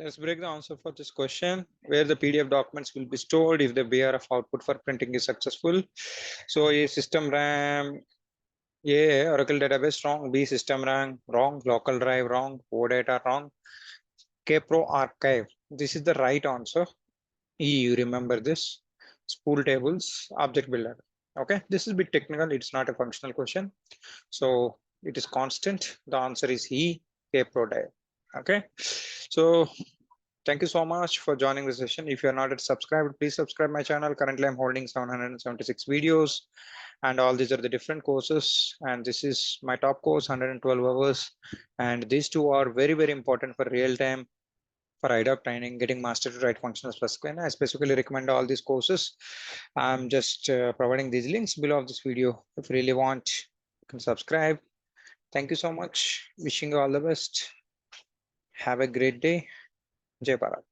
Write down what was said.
Let's break the answer for this question. Where the PDF documents will be stored if the BRF output for printing is successful. So A system RAM, A Oracle database wrong, B system RAM wrong, local drive wrong, OData wrong, Kpro archive. This is the right answer. E, you remember this. Spool tables, object builder. Okay, this is a bit technical. It's not a functional question. So it is constant. The answer is E, Kpro dive. Okay, so thank you so much for joining the session. If you are not yet subscribed, please subscribe my channel. Currently, I'm holding 776 videos, and all these are the different courses. And this is my top course, 112 hours. And these two are very, very important for real time, for idoc training, getting master to write functional specification. I specifically recommend all these courses. I'm just providing these links below of this video. If you really want, you can subscribe. Thank you so much. Wishing you all the best. Have a great day. Jai Bharat.